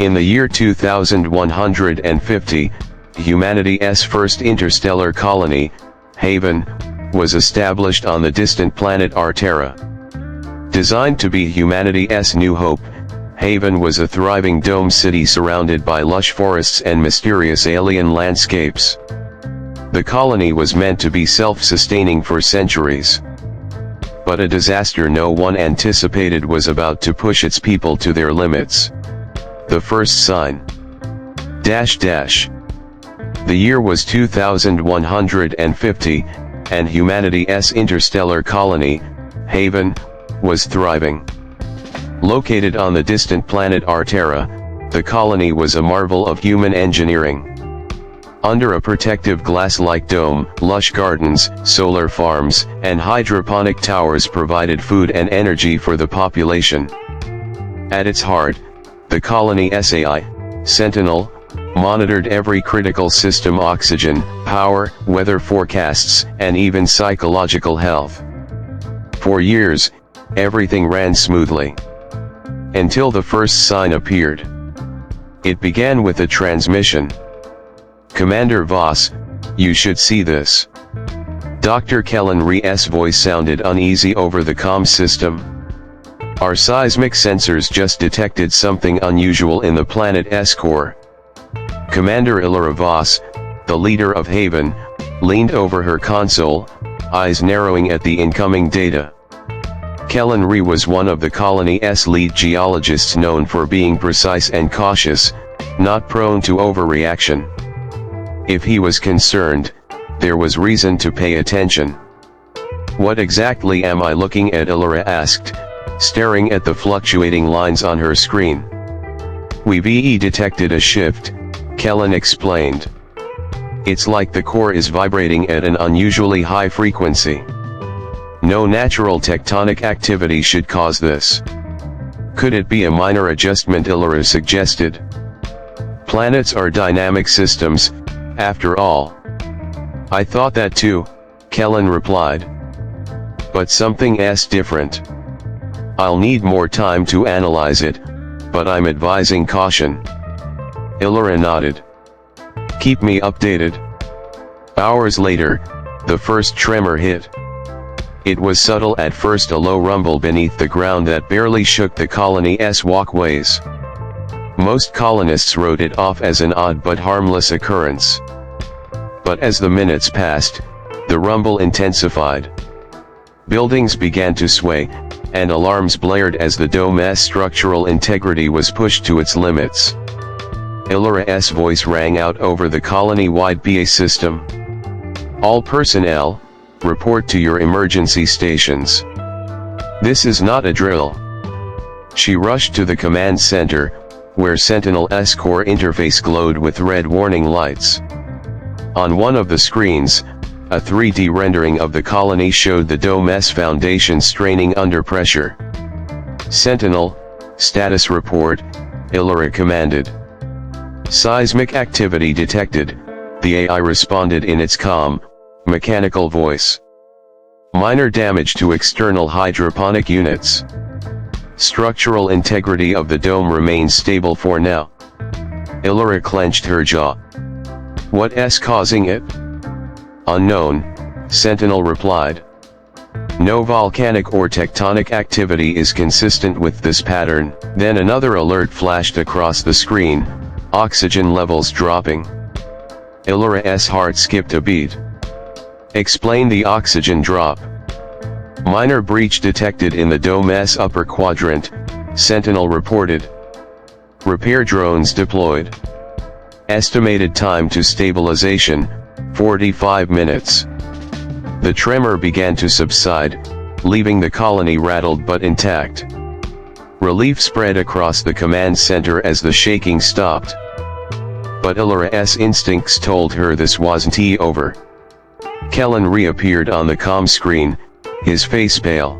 In the year 2150, humanity's first interstellar colony, Haven, was established on the distant planet Arterra. Designed to be humanity's new hope, Haven was a thriving dome city surrounded by lush forests and mysterious alien landscapes. The colony was meant to be self-sustaining for centuries. But a disaster no one anticipated was about to push its people to their limits. The first sign. The year was 2150, and humanity's interstellar colony, Haven, was thriving. Located on the distant planet Arterra, the colony was a marvel of human engineering. Under a protective glass-like dome, lush gardens, solar farms, and hydroponic towers provided food and energy for the population. At its heart, the colony's AI, Sentinel, monitored every critical system: oxygen, power, weather forecasts, and even psychological health. For years, everything ran smoothly. Until the first sign appeared. It began with a transmission. "Commander Voss, you should see this." Dr. Kellen Ree's voice sounded uneasy over the comm system. "Our seismic sensors just detected something unusual in the planet's core." Commander Elara Voss, the leader of Haven, leaned over her console, eyes narrowing at the incoming data. Kellen Ree was one of the colony's lead geologists, known for being precise and cautious, not prone to overreaction. If he was concerned, there was reason to pay attention. "What exactly am I looking at?" Elara asked, staring at the fluctuating lines on her screen. "We've detected a shift," Kellen explained. "It's like the core is vibrating at an unusually high frequency. No natural tectonic activity should cause this." "Could it be a minor adjustment?" Elara suggested. "Planets are dynamic systems, after all." "I thought that too," Kellen replied. "But something's different. I'll need more time to analyze it, but I'm advising caution." Elara nodded. "Keep me updated." Hours later, the first tremor hit. It was subtle at first, a low rumble beneath the ground that barely shook the colony's walkways. Most colonists wrote it off as an odd but harmless occurrence. But as the minutes passed, the rumble intensified. Buildings began to sway, and alarms blared as the dome's structural integrity was pushed to its limits. Elara's voice rang out over the colony-wide PA system. "All personnel, report to your emergency stations. This is not a drill." She rushed to the command center, where Sentinel's core interface glowed with red warning lights. On one of the screens, a 3D rendering of the colony showed the dome's foundation straining under pressure. "Sentinel, status report," Elara commanded. "Seismic activity detected," the AI responded in its calm, mechanical voice. "Minor damage to external hydroponic units. Structural integrity of the dome remains stable for now." Elara clenched her jaw. "What's causing it?" "Unknown," Sentinel replied. "No volcanic or tectonic activity is consistent with this pattern." Then another alert flashed across the screen: oxygen levels dropping. Elara's heart skipped a beat. "Explain the oxygen drop." "Minor breach detected in the dome's upper quadrant," Sentinel reported. "Repair drones deployed. Estimated time to stabilization, 45 minutes. The tremor began to subside, leaving the colony rattled but intact. Relief spread across the command center as the shaking stopped. But Elara's instincts told her this wasn't over. Kellen reappeared on the comm screen, his face pale.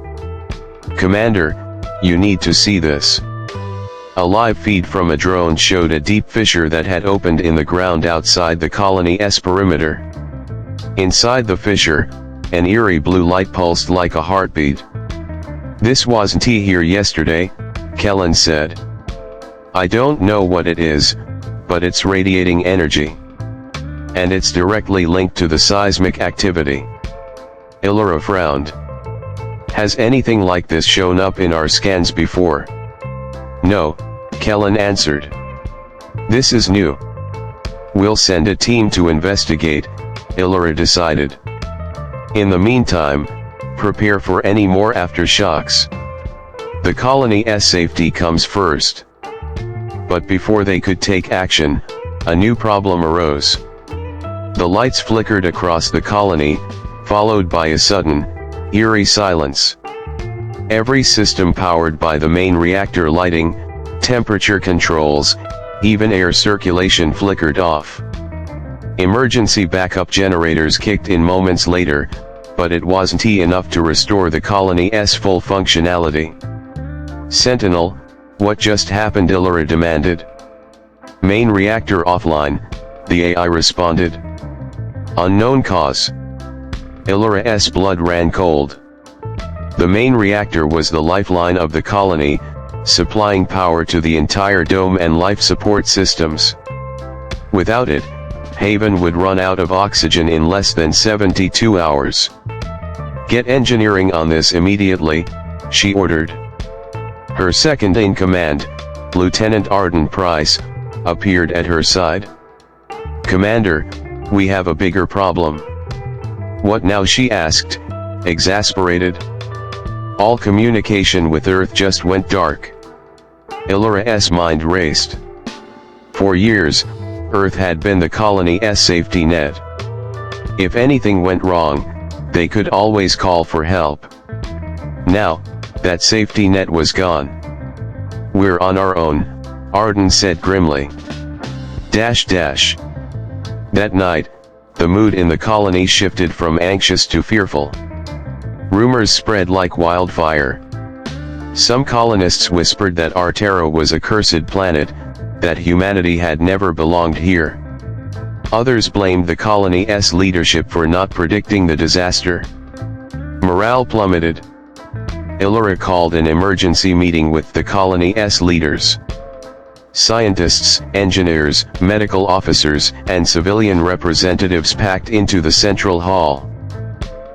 "Commander, you need to see this." A live feed from a drone showed a deep fissure that had opened in the ground outside the colony's perimeter. Inside the fissure, an eerie blue light pulsed like a heartbeat. "This wasn't here yesterday," Kellen said. I don't know what it is, but it's radiating energy. And it's directly linked to the seismic activity. Elara frowned. Has anything like this shown up in our scans before? No, Kellen answered. This is new. We'll send a team to investigate, Elara decided. In the meantime, prepare for any more aftershocks. The colony's safety comes first. But before they could take action, a new problem arose. The lights flickered across the colony, followed by a sudden, eerie silence. Every system powered by the main reactor lighting, temperature controls, even air circulation flickered off. Emergency backup generators kicked in moments later, but it wasn't enough to restore the colony's full functionality. Sentinel, what just happened? Elara demanded. Main reactor offline, the AI responded. Unknown cause. Elara's blood ran cold. The main reactor was the lifeline of the colony, supplying power to the entire dome and life support systems. Without it, Haven would run out of oxygen in less than 72 hours. Get engineering on this immediately, she ordered. Her second-in-command, Lieutenant Arden Price, appeared at her side. Commander, we have a bigger problem. What now? She asked, exasperated. All communication with Earth just went dark. Elara's mind raced. For years, Earth had been the colony's safety net. If anything went wrong, they could always call for help. Now, that safety net was gone. We're on our own, Arden said grimly. That night, the mood in the colony shifted from anxious to fearful. Rumors spread like wildfire. Some colonists whispered that Arterra was a cursed planet, that humanity had never belonged here. Others blamed the colony's leadership for not predicting the disaster. Morale plummeted. Elara called an emergency meeting with the colony's leaders. Scientists, engineers, medical officers, and civilian representatives packed into the central hall.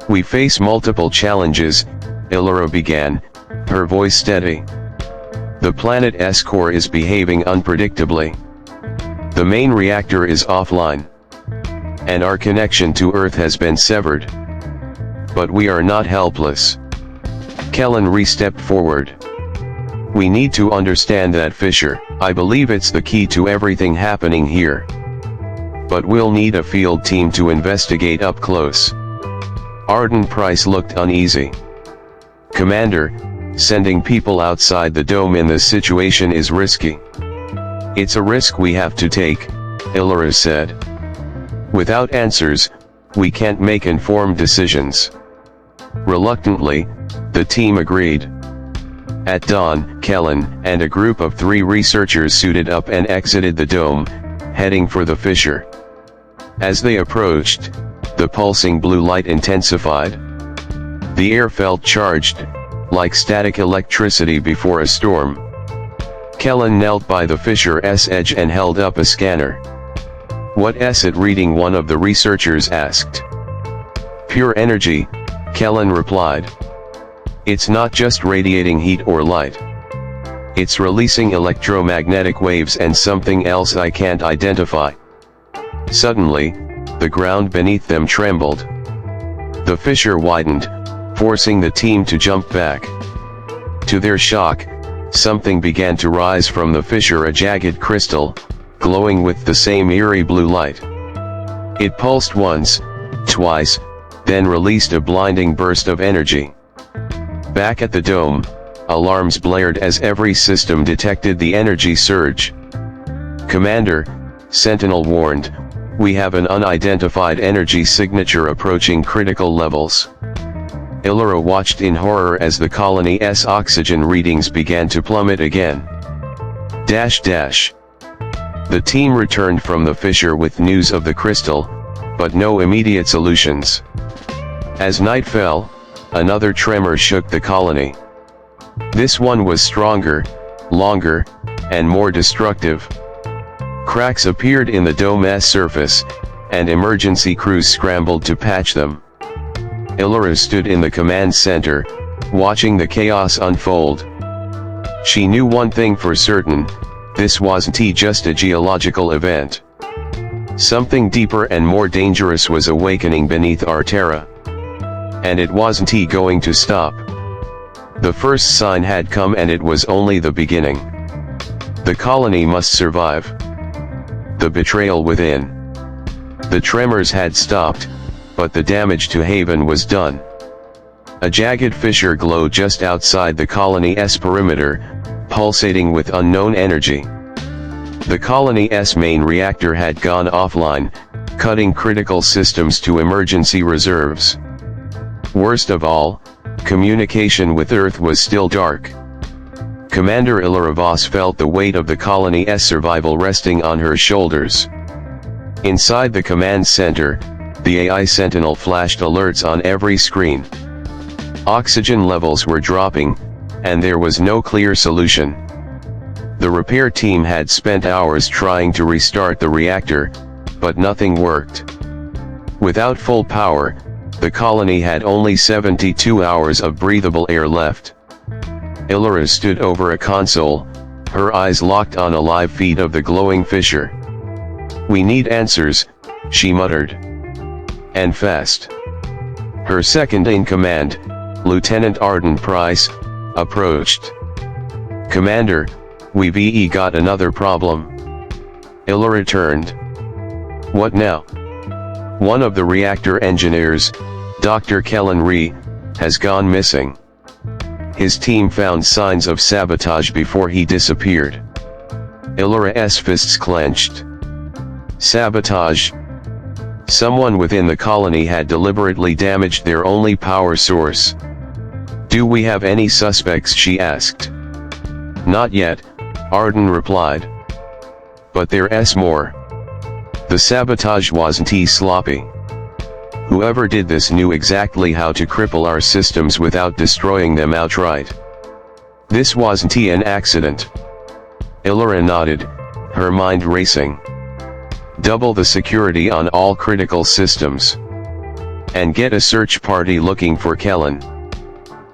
We face multiple challenges, Elara began, her voice steady. The planet's core is behaving unpredictably. The main reactor is offline. And our connection to Earth has been severed. But we are not helpless. Kellen re-stepped forward. We need to understand that fissure. I believe it's the key to everything happening here. But we'll need a field team to investigate up close. Arden Price looked uneasy. Commander, sending people outside the dome in this situation is risky. It's a risk we have to take, Elara said. Without answers, we can't make informed decisions. Reluctantly, the team agreed. At dawn, Kellen and a group of 3 researchers suited up and exited the dome, heading for the fissure. As they approached, the pulsing blue light intensified. The air felt charged, like static electricity before a storm. Kellen knelt by the fissure's edge and held up a scanner. What's it reading? One of the researchers asked. Pure energy, Kellen replied. It's not just radiating heat or light. It's releasing electromagnetic waves and something else I can't identify. Suddenly, the ground beneath them trembled. The fissure widened, forcing the team to jump back. To their shock, something began to rise from the fissure, a jagged crystal, glowing with the same eerie blue light. It pulsed once, twice, then released a blinding burst of energy. Back at the dome, alarms blared as every system detected the energy surge. Commander, Sentinel warned, we have an unidentified energy signature approaching critical levels. Elara watched in horror as the colony's oxygen readings began to plummet again. The team returned from the fissure with news of the crystal, but no immediate solutions. As night fell, another tremor shook the colony. This one was stronger, longer, and more destructive. Cracks appeared in the dome's surface, and emergency crews scrambled to patch them. Elara stood in the command center, watching the chaos unfold. She knew one thing for certain: this wasn't just a geological event. Something deeper and more dangerous was awakening beneath Arterra. And it wasn't going to stop. The first sign had come, and it was only the beginning. The colony must survive. The betrayal within. The tremors had stopped, but the damage to Haven was done. A jagged fissure glowed just outside the colony's perimeter, pulsating with unknown energy. The colony's main reactor had gone offline, cutting critical systems to emergency reserves. Worst of all, communication with Earth was still dark. Commander Elara Voss felt the weight of the colony's survival resting on her shoulders. Inside the command center, the AI Sentinel flashed alerts on every screen. Oxygen levels were dropping, and there was no clear solution. The repair team had spent hours trying to restart the reactor, but nothing worked. Without full power, the colony had only 72 hours of breathable air left. Elara stood over a console, her eyes locked on a live feed of the glowing fissure. "We need answers," she muttered. "And fast." Her second-in-command, Lieutenant Arden Price, approached. "Commander, we've got another problem." Elara turned. "What now?" "One of the reactor engineers, Dr. Kellen Rhee, has gone missing. His team found signs of sabotage before he disappeared." Elara's fists clenched. Sabotage? Someone within the colony had deliberately damaged their only power source. "Do we have any suspects?" she asked. "Not yet," Arden replied. "But there's more. The sabotage wasn't sloppy. Whoever did this knew exactly how to cripple our systems without destroying them outright. This wasn't an accident." Elara nodded, her mind racing. "Double the security on all critical systems. And get a search party looking for Kellen."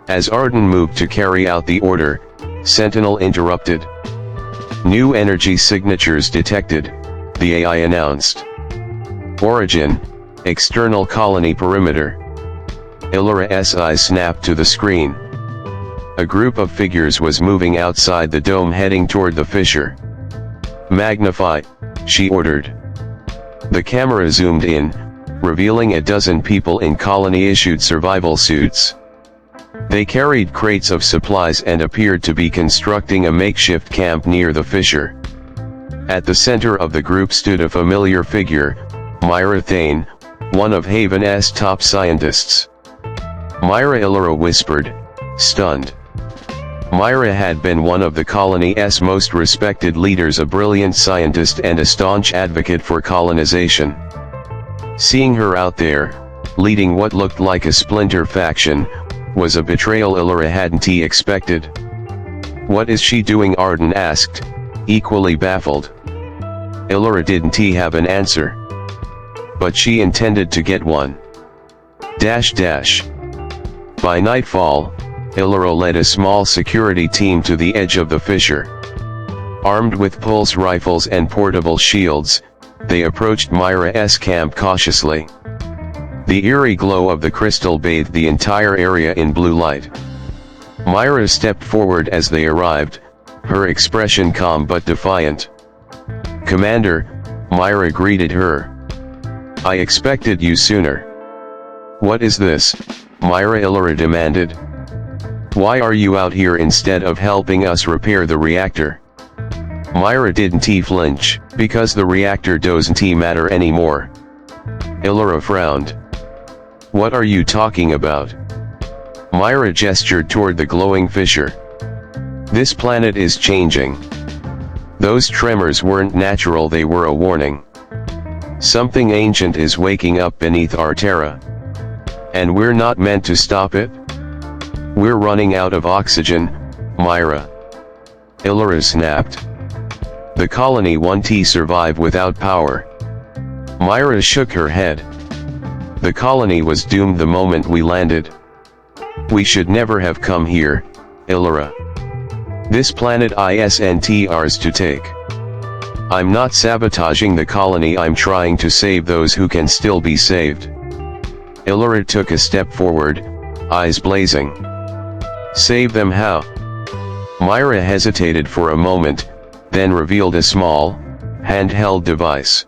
As Arden moved to carry out the order, Sentinel interrupted. "New energy signatures detected," the AI announced. "Origin, external colony perimeter." Elara's eyes snapped to the screen. A group of figures was moving outside the dome, heading toward the fissure. "Magnify," she ordered. The camera zoomed in, revealing a dozen people in colony-issued survival suits. They carried crates of supplies and appeared to be constructing a makeshift camp near the fissure. At the center of the group stood a familiar figure, Myra Thane, one of Haven's top scientists. "Myra," Elara whispered, stunned. Myra had been one of the colony's most respected leaders, a brilliant scientist and a staunch advocate for colonization. Seeing her out there, leading what looked like a splinter faction, was a betrayal Elara hadn't expected. "What is she doing?" Arden asked, equally baffled. Elara didn't have an answer. But she intended to get one. By nightfall, Elara led a small security team to the edge of the fissure. Armed with pulse rifles and portable shields, they approached Myra's camp cautiously. The eerie glow of the crystal bathed the entire area in blue light. Myra stepped forward as they arrived, her expression calm but defiant. "Commander," Myra greeted her. "I expected you sooner." "What is this?" Myra Elara demanded. "Why are you out here instead of helping us repair the reactor?" Myra didn't flinch. "Because the reactor doesn't matter anymore." Elara frowned. "What are you talking about?" Myra gestured toward the glowing fissure. "This planet is changing. Those tremors weren't natural, they were a warning. Something ancient is waking up beneath Arterra. And we're not meant to stop it? We're running out of oxygen, Myra." Elara snapped. The colony won't survive without power. Myra shook her head. The colony was doomed the moment we landed. We should never have come here, Elara. This planet isn't ours to take. I'm not sabotaging the colony, I'm trying to save those who can still be saved. Elara took a step forward, eyes blazing. Save them how? Myra hesitated for a moment, then revealed a small, handheld device.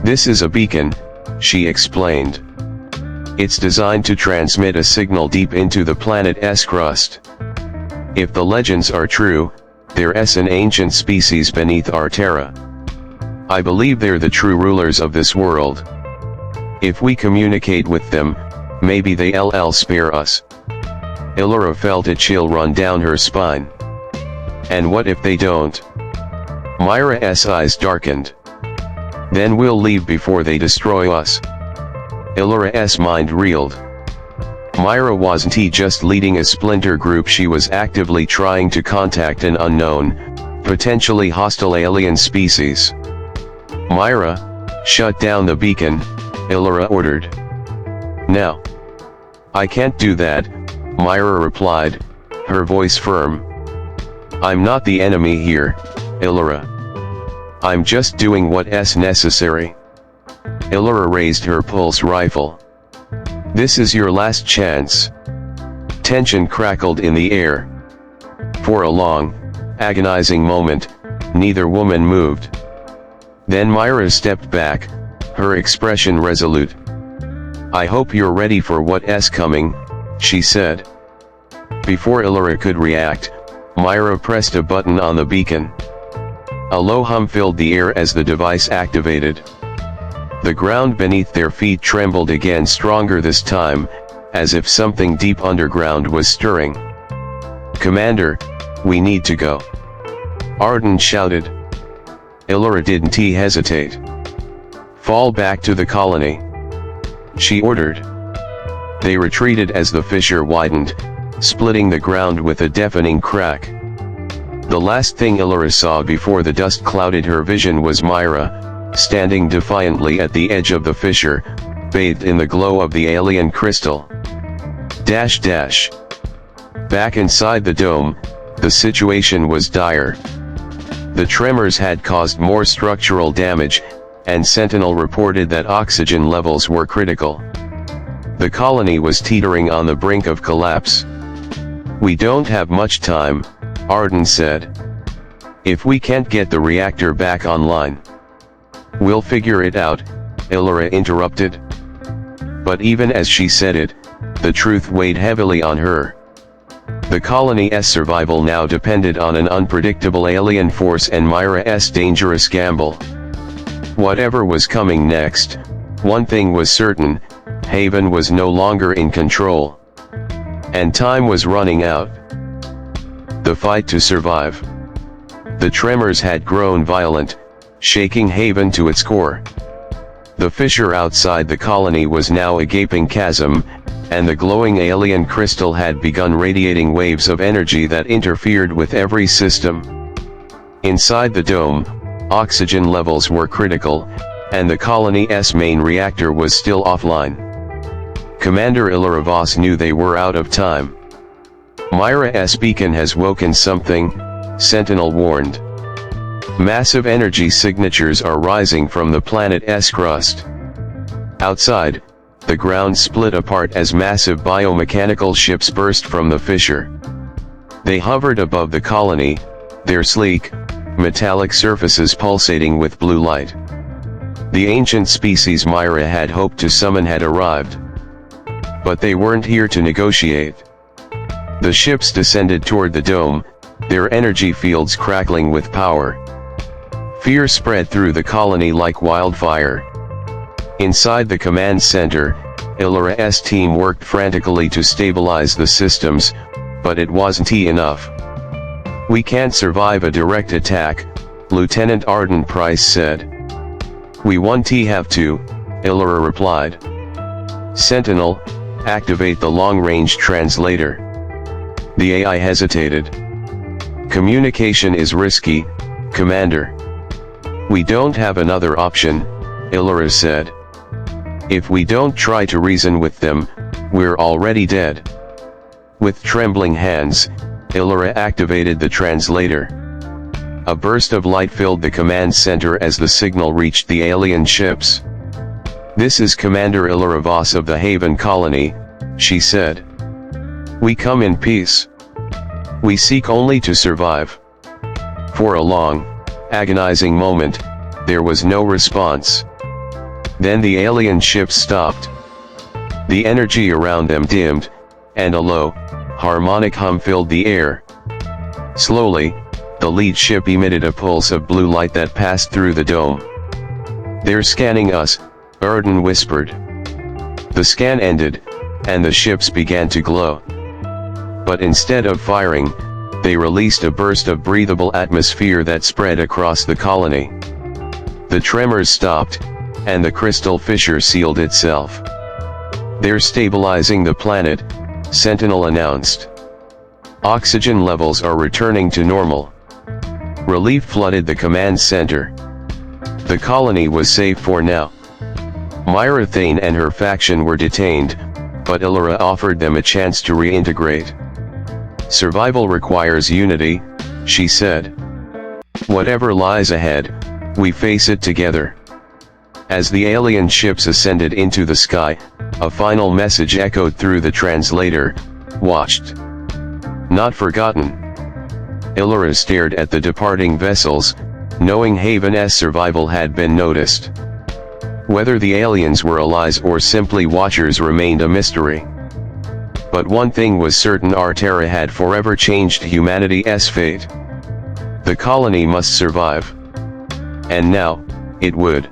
This is a beacon, she explained. It's designed to transmit a signal deep into the planet's crust. If the legends are true, there's an ancient species beneath Arterra. I believe they're the true rulers of this world. If we communicate with them, maybe they'll spare us. Elara felt a chill run down her spine. And what if they don't? Myra's eyes darkened. Then we'll leave before they destroy us. Elara's mind reeled. Myra wasn't just leading a splinter group, she was actively trying to contact an unknown, potentially hostile alien species. Myra, shut down the beacon, Elara ordered. Now. I can't do that, Myra replied, her voice firm. I'm not the enemy here, Elara. I'm just doing what's necessary. Elara raised her pulse rifle. This is your last chance. Tension crackled in the air. For a long, agonizing moment, neither woman moved. Then Myra stepped back, her expression resolute. I hope you're ready for what's coming, she said. Before Elara could react, Myra pressed a button on the beacon. A low hum filled the air as the device activated. The ground beneath their feet trembled again, stronger this time, as if something deep underground was stirring. Commander, we need to go. Arden shouted. Elara didn't hesitate. Fall back to the colony, she ordered. They retreated as the fissure widened, splitting the ground with a deafening crack. The last thing Elara saw before the dust clouded her vision was Myra, standing defiantly at the edge of the fissure, bathed in the glow of the alien crystal. Back inside the dome, the situation was dire. The tremors had caused more structural damage, and Sentinel reported that oxygen levels were critical. The colony was teetering on the brink of collapse. We don't have much time, Arden said. If we can't get the reactor back online, we'll figure it out, Elara interrupted. But even as she said it, the truth weighed heavily on her. The colony's survival now depended on an unpredictable alien force and Myra's dangerous gamble. Whatever was coming next, one thing was certain, Haven was no longer in control. And time was running out. The fight to survive. The tremors had grown violent, shaking Haven to its core. The fissure outside the colony was now a gaping chasm, and the glowing alien crystal had begun radiating waves of energy that interfered with every system. Inside the dome, oxygen levels were critical, and the colony's main reactor was still offline. Commander Elara Voss knew they were out of time. Myra's beacon has woken something, Sentinel warned. Massive energy signatures are rising from the planet's crust. Outside, the ground split apart as massive biomechanical ships burst from the fissure. They hovered above the colony, their sleek, metallic surfaces pulsating with blue light. The ancient species Myra had hoped to summon had arrived. But they weren't here to negotiate. The ships descended toward the dome, their energy fields crackling with power. Fear spread through the colony like wildfire. Inside the command center, Elara's team worked frantically to stabilize the systems, but it wasn't enough. We can't survive a direct attack, Lieutenant Arden Price said. We won't have to, Elara replied. Sentinel, activate the long-range translator. The AI hesitated. Communication is risky, Commander. We don't have another option, Elara said. If we don't try to reason with them, we're already dead. With trembling hands, Elara activated the translator. A burst of light filled the command center as the signal reached the alien ships. "This is Commander Elara Voss of the Haven Colony," she said. "We come in peace. We seek only to survive." For a long, agonizing moment, there was no response. Then the alien ships stopped. The energy around them dimmed, and a low, harmonic hum filled the air. Slowly, the lead ship emitted a pulse of blue light that passed through the dome. "They're scanning us," Erden whispered. The scan ended, and the ships began to glow. But instead of firing, they released a burst of breathable atmosphere that spread across the colony. The tremors stopped, and the crystal fissure sealed itself. "They're stabilizing the planet," Sentinel announced. "Oxygen levels are returning to normal." Relief flooded the command center. The colony was safe for now. Myra Thane and her faction were detained, but Elara offered them a chance to reintegrate. "Survival requires unity," she said. "Whatever lies ahead, we face it together." As the alien ships ascended into the sky, a final message echoed through the translator: "Watched. Not forgotten." Elara stared at the departing vessels, knowing Haven's survival had been noticed. Whether the aliens were allies or simply watchers remained a mystery. But one thing was certain: Arterra had forever changed humanity's fate. The colony must survive. And now, it would.